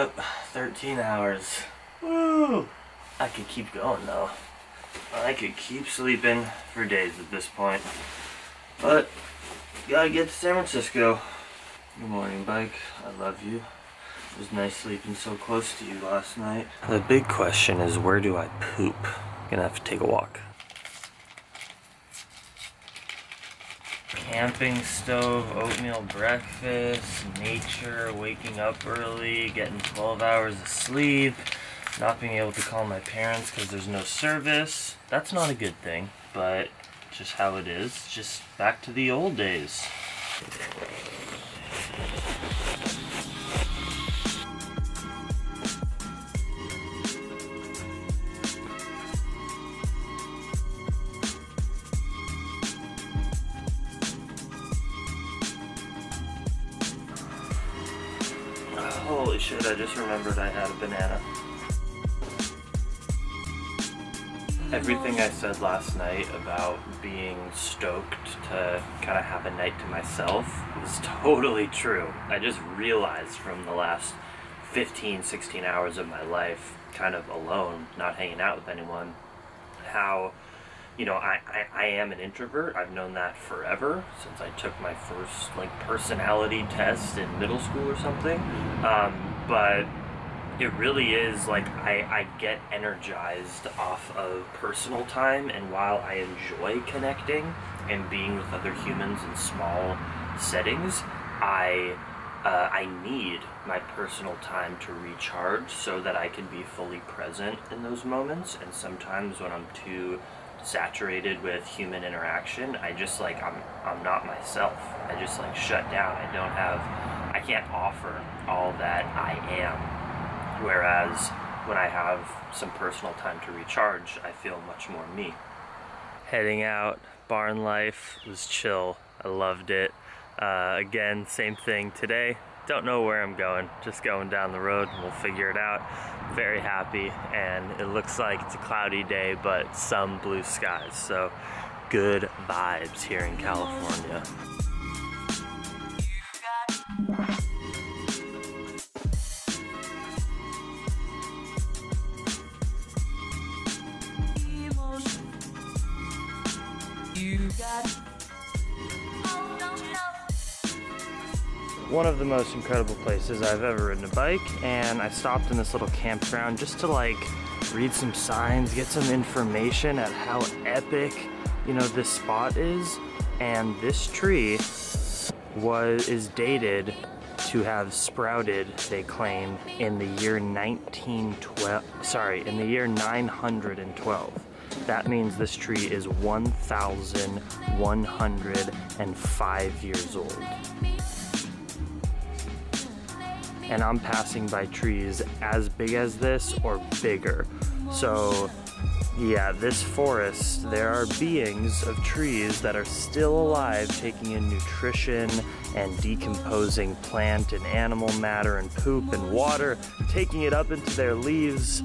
Yep, 13 hours. Woo! I could keep going though. I could keep sleeping for days at this point. But, gotta get to San Francisco. Good morning, bike. I love you. It was nice sleeping so close to you last night. The big question is, where do I poop? I'm gonna have to take a walk. Camping stove, oatmeal breakfast, nature, waking up early, getting 12 hours of sleep, not being able to call my parents because there's no service. That's not a good thing, but just how it is. Just back to the old days. Holy shit, I just remembered I had a banana. Everything I said last night about being stoked to kind of have a night to myself is totally true. I just realized from the last 15, 16 hours of my life, kind of alone, not hanging out with anyone, how, you know, I am an introvert. I've known that forever, since I took my first, like, personality test in middle school or something. But it really is, like, I get energized off of personal time, and while I enjoy connecting and being with other humans in small settings, I need my personal time to recharge so that I can be fully present in those moments. And sometimes when I'm too saturated with human interaction, I just, like, I'm not myself. I just, like, shut down. I can't offer all that I am. Whereas when I have some personal time to recharge, I feel much more me. Heading out, barn life was chill. I loved it. Again, same thing today. Don't know where I'm going, just going down the road, we'll figure it out. Very happy, and it looks like it's a cloudy day, but some blue skies, so good vibes here in California. One of the most incredible places I've ever ridden a bike, and I stopped in this little campground just to, like, read some signs, get some information at how epic, you know, this spot is. And this tree is dated to have sprouted, they claim, in the year 912. That means this tree is 1,105 years old. And I'm passing by trees as big as this or bigger. So yeah, this forest, there are beings of trees that are still alive, taking in nutrition and decomposing plant and animal matter and poop and water, taking it up into their leaves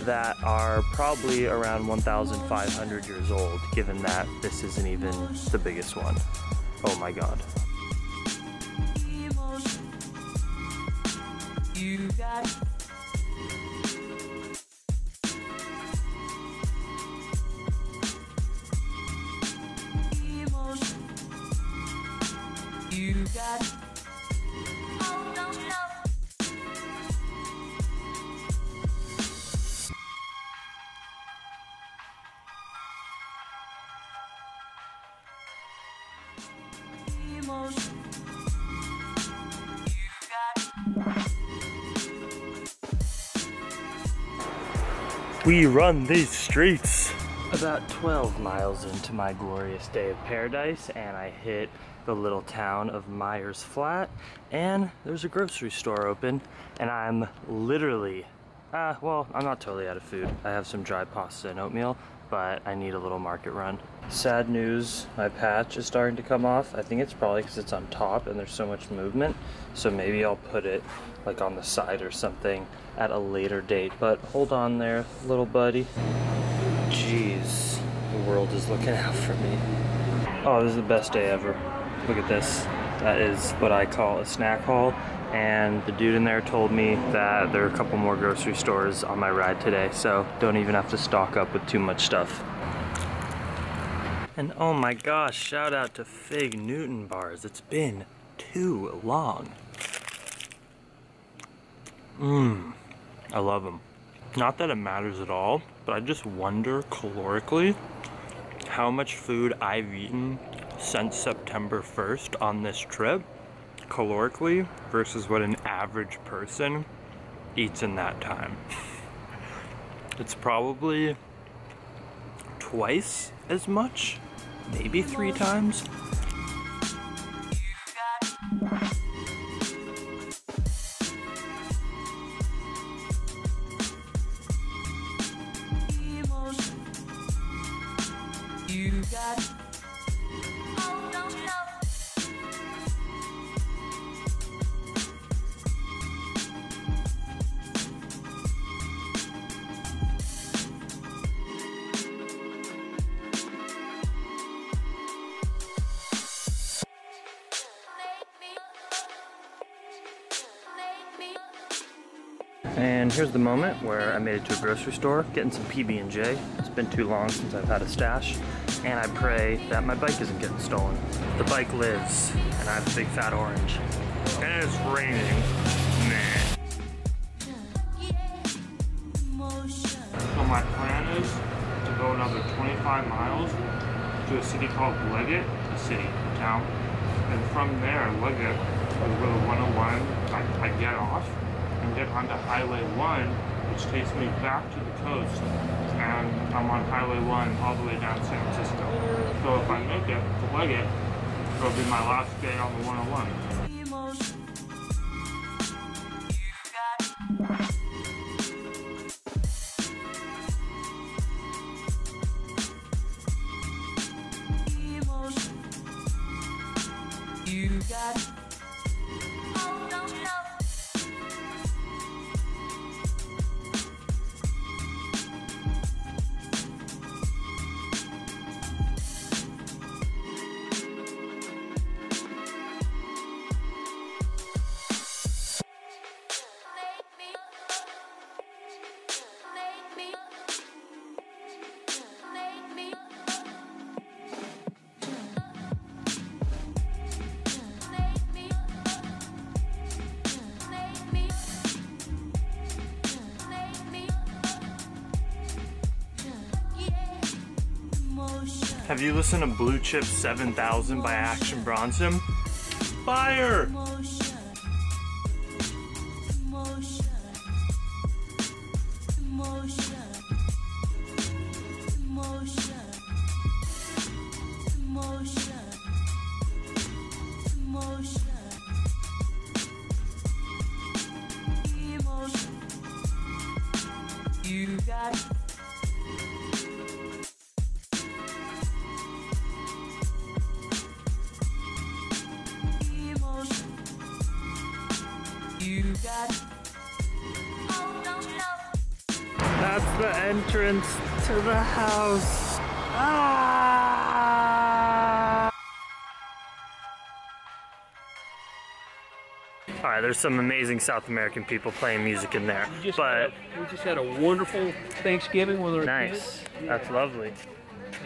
that are probably around 1,500 years old, given that this isn't even the biggest one. Oh my God. You got emotion. You got emotion. We run these streets. About 12 miles into my glorious day of paradise, and I hit the little town of Myers Flat, and there's a grocery store open, and I'm literally, well, I'm not totally out of food. I have some dry pasta and oatmeal, but I need a little market run. Sad news, my patch is starting to come off. I think it's probably because it's on top and there's so much movement, so maybe I'll put it like on the side or something at a later date. But hold on there, little buddy. Jeez, the world is looking out for me. Oh, this is the best day ever. Look at this. That is what I call a snack haul. And the dude in there told me that there are a couple more grocery stores on my ride today, so don't even have to stock up with too much stuff. And oh my gosh, shout out to Fig Newton bars. It's been too long. I love them. Not that it matters at all, but I just wonder calorically how much food I've eaten since September 1st on this trip, calorically, versus what an average person eats in that time. It's probably twice as much, maybe 3 times. And here's the moment where I made it to a grocery store, getting some PB&J. It's been too long since I've had a stash, and I pray that my bike isn't getting stolen. The bike lives, and I have a big fat orange. And it's raining. Man. So my plan is to go another 25 miles to a city called Leggett, a city, a town. And from there, Leggett is where the 101, I get off and get onto Highway 1, which takes me back to the coast, and I'm on Highway 1 all the way down to San Francisco. So if I make it to Leggett, it'll be my last day on the 101. Have you listened to Blue Chip 7000 by Action Bronson? Fire! You got That's the entrance to the house. Ah! All right, there's some amazing South American people playing music in there, we just had a wonderful Thanksgiving with our kids. That's lovely.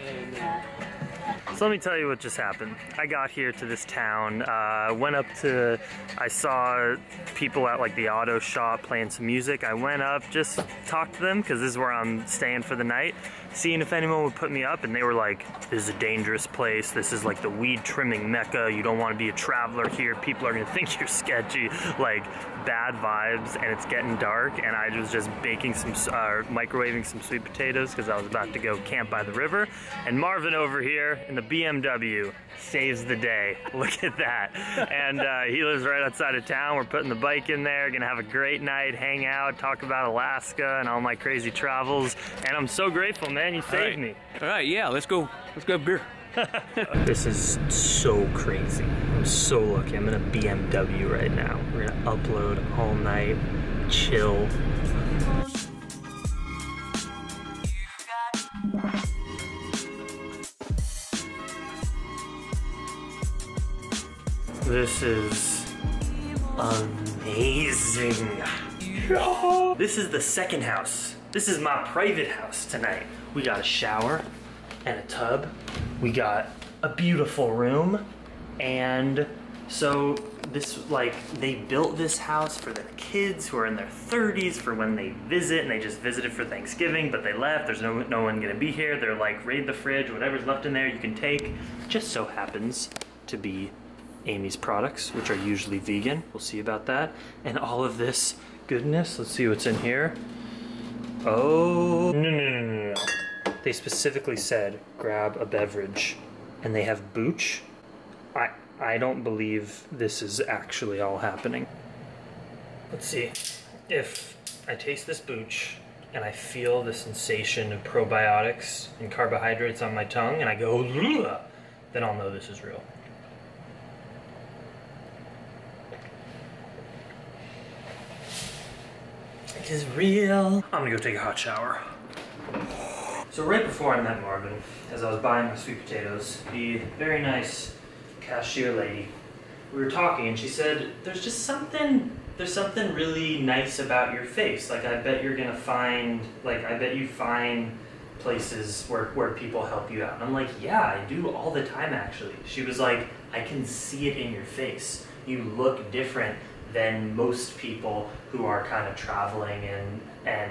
And, so let me tell you what just happened. I got here to this town, went up to, I saw people at like the auto shop playing some music. I went up, just talked to them, because this is where I'm staying for the night, seeing if anyone would put me up, and they were like, this is a dangerous place, this is like the weed trimming Mecca, you don't want to be a traveler here, people are gonna think you're sketchy, like bad vibes, and it's getting dark, and I was just baking some, microwaving some sweet potatoes, because I was about to go camp by the river, and Marvin over here in the BMW saves the day. Look at that. And he lives right outside of town. We're putting the bike in there, gonna have a great night, hang out, talk about Alaska and all my crazy travels. And I'm so grateful, man, you saved me. All right, yeah, let's go have beer. This is so crazy. I'm so lucky. I'm in a BMW right now. We're gonna upload all night, chill. This is amazing. This is the second house. This is my private house tonight. We got a shower and a tub. We got a beautiful room. And so this, like, they built this house for their kids who are in their 30s for when they visit, and they just visited for Thanksgiving, but they left. There's no one gonna be here. They're like, raid the fridge, whatever's left in there you can take. Just so happens to be Amy's products, which are usually vegan. We'll see about that. And all of this goodness. Let's see what's in here. Oh, no. They specifically said, grab a beverage. And they have booch. I don't believe this is actually all happening. Let's see. If I taste this booch and I feel the sensation of probiotics and carbohydrates on my tongue and I go, ugh, then I'll know this is real. It is real. I'm gonna go take a hot shower. So right before I met Marvin, as I was buying my sweet potatoes, the very nice cashier lady, we were talking and she said, there's something really nice about your face. Like, I bet you're gonna find, I bet you find places where people help you out. And I'm like, yeah, I do all the time actually. She was like, I can see it in your face. You look different than most people who are kind of traveling and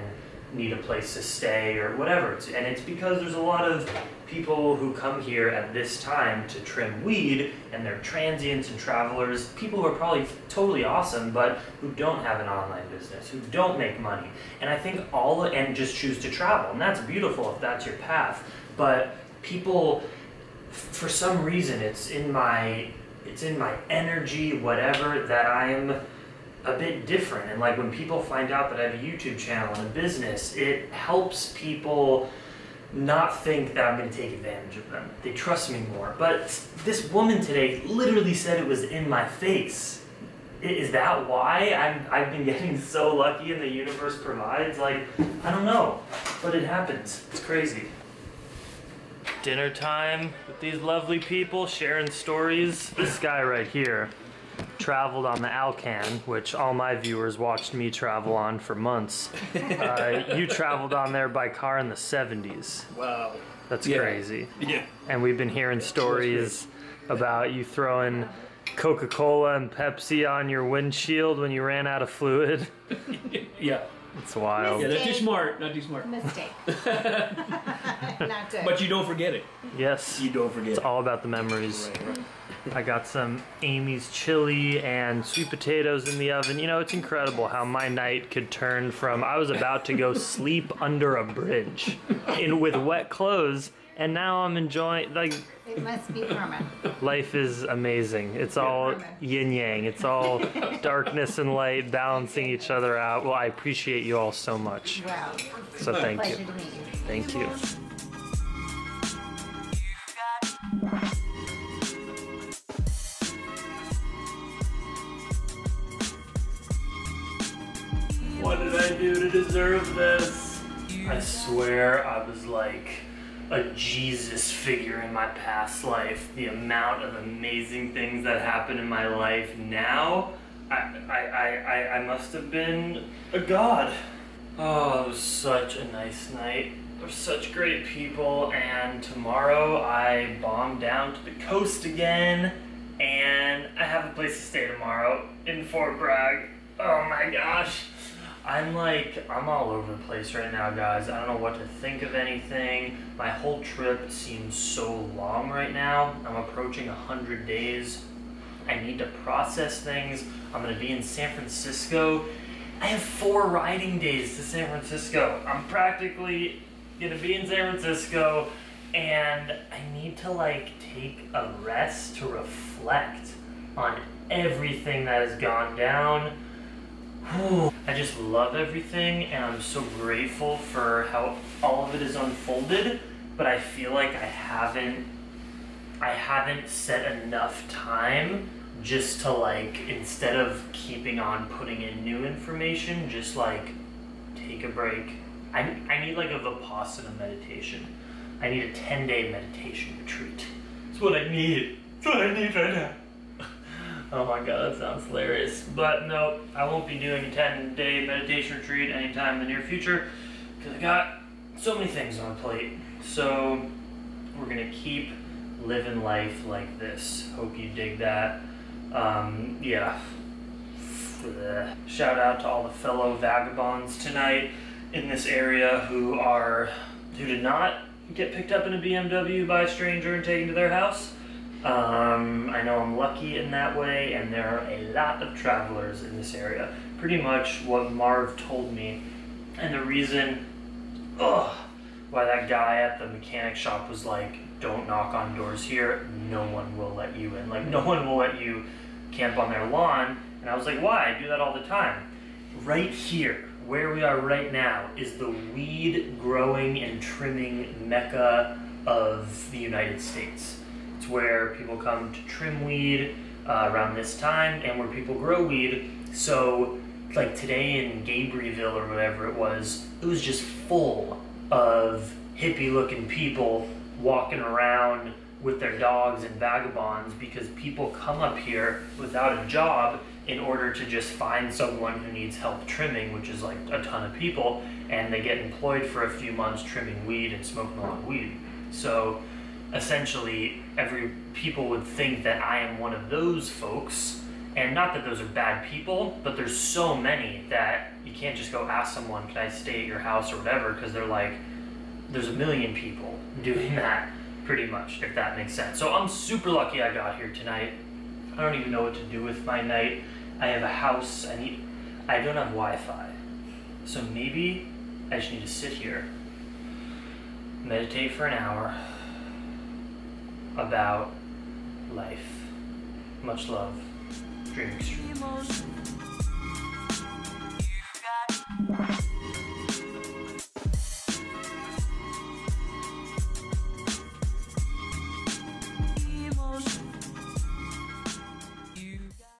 need a place to stay or whatever. And it's because there's a lot of people who come here at this time to trim weed, and they're transients and travelers, people who are probably totally awesome, but who don't have an online business, who don't make money. And I think and just choose to travel. And that's beautiful if that's your path. But people, for some reason, it's in my energy, whatever, that I'm a bit different. And like, when people find out that I have a YouTube channel and a business, it helps people not think that I'm going to take advantage of them. They trust me more. But this woman today literally said it was in my face. Is that why I've been getting so lucky and the universe provides? Like, I don't know, but it happens. It's crazy. Dinner time with these lovely people, sharing stories. This guy right here traveled on the Alcan, which all my viewers watched me travel on for months. You traveled on there by car in the 70s. Wow. That's crazy. Yeah. And we've been hearing stories about you throwing Coca-Cola and Pepsi on your windshield when you ran out of fluid. Yeah. It's wild. Yeah, not too smart. Not too smart. Mistake. Not good. But you don't forget it. Yes. You don't forget It's it. all about the memories. Right. I got some Amy's chili and sweet potatoes in the oven. You know, it's incredible how my night could turn from I was about to go sleep under a bridge with wet clothes, and now I'm enjoying, like, It must be karma. life is amazing. It's all yin yang. It's all darkness and light balancing each other out. Well, I appreciate you all so much. Wow. So thank Pleasure you. to meet you. Thank you. What did I do to deserve this? I swear I was like a Jesus figure in my past life. The amount of amazing things that happened in my life now, I must have been a god. Oh, it was such a nice night. There were such great people, and tomorrow I bomb down to the coast again, and I have a place to stay tomorrow in Fort Bragg. Oh my gosh. I'm all over the place right now, guys. I don't know what to think of anything. My whole trip seems so long right now. I'm approaching 100 days. I need to process things. I'm gonna be in San Francisco. I have 4 riding days to San Francisco. I'm practically gonna be in San Francisco, and I need to take a rest to reflect on everything that has gone down. I just love everything, and I'm so grateful for how all of it is unfolded, but I feel like I haven't set enough time just to instead of keeping on putting in new information, just take a break. I need a Vipassana meditation. I need a 10-day meditation retreat. That's what I need. That's what I need right now. Oh my god, that sounds hilarious. But no, I won't be doing a 10-day meditation retreat anytime in the near future because I got so many things on my plate. So we're gonna keep living life like this. Hope you dig that. Yeah. Shout out to all the fellow vagabonds tonight in this area who did not get picked up in a BMW by a stranger and taken to their house. I know I'm lucky in that way, and there are a lot of travelers in this area. Pretty much what Marv told me, and the reason why that guy at the mechanic shop was like, don't knock on doors here, no one will let you in. Like, no one will let you camp on their lawn. And I was like, why? I do that all the time. Right here, where we are right now, is the weed growing and trimming Mecca of the United States. It's where people come to trim weed around this time, and where people grow weed. So, like today in Gabrielville or whatever it was just full of hippie-looking people walking around with their dogs and vagabonds because people come up here without a job in order to just find someone who needs help trimming, which is like a ton of people, and they get employed for a few months trimming weed and smoking a lot of weed. So essentially, people would think that I am one of those folks, and not that those are bad people, but there's so many that you can't just go ask someone, can I stay at your house or whatever, because they're like, there's a million people doing that, pretty much, if that makes sense. So I'm super lucky I got here tonight. I don't even know what to do with my night. I have a house, I don't have Wi-Fi. So maybe I just need to sit here, meditate for an hour about life. Much love. Dream extreme.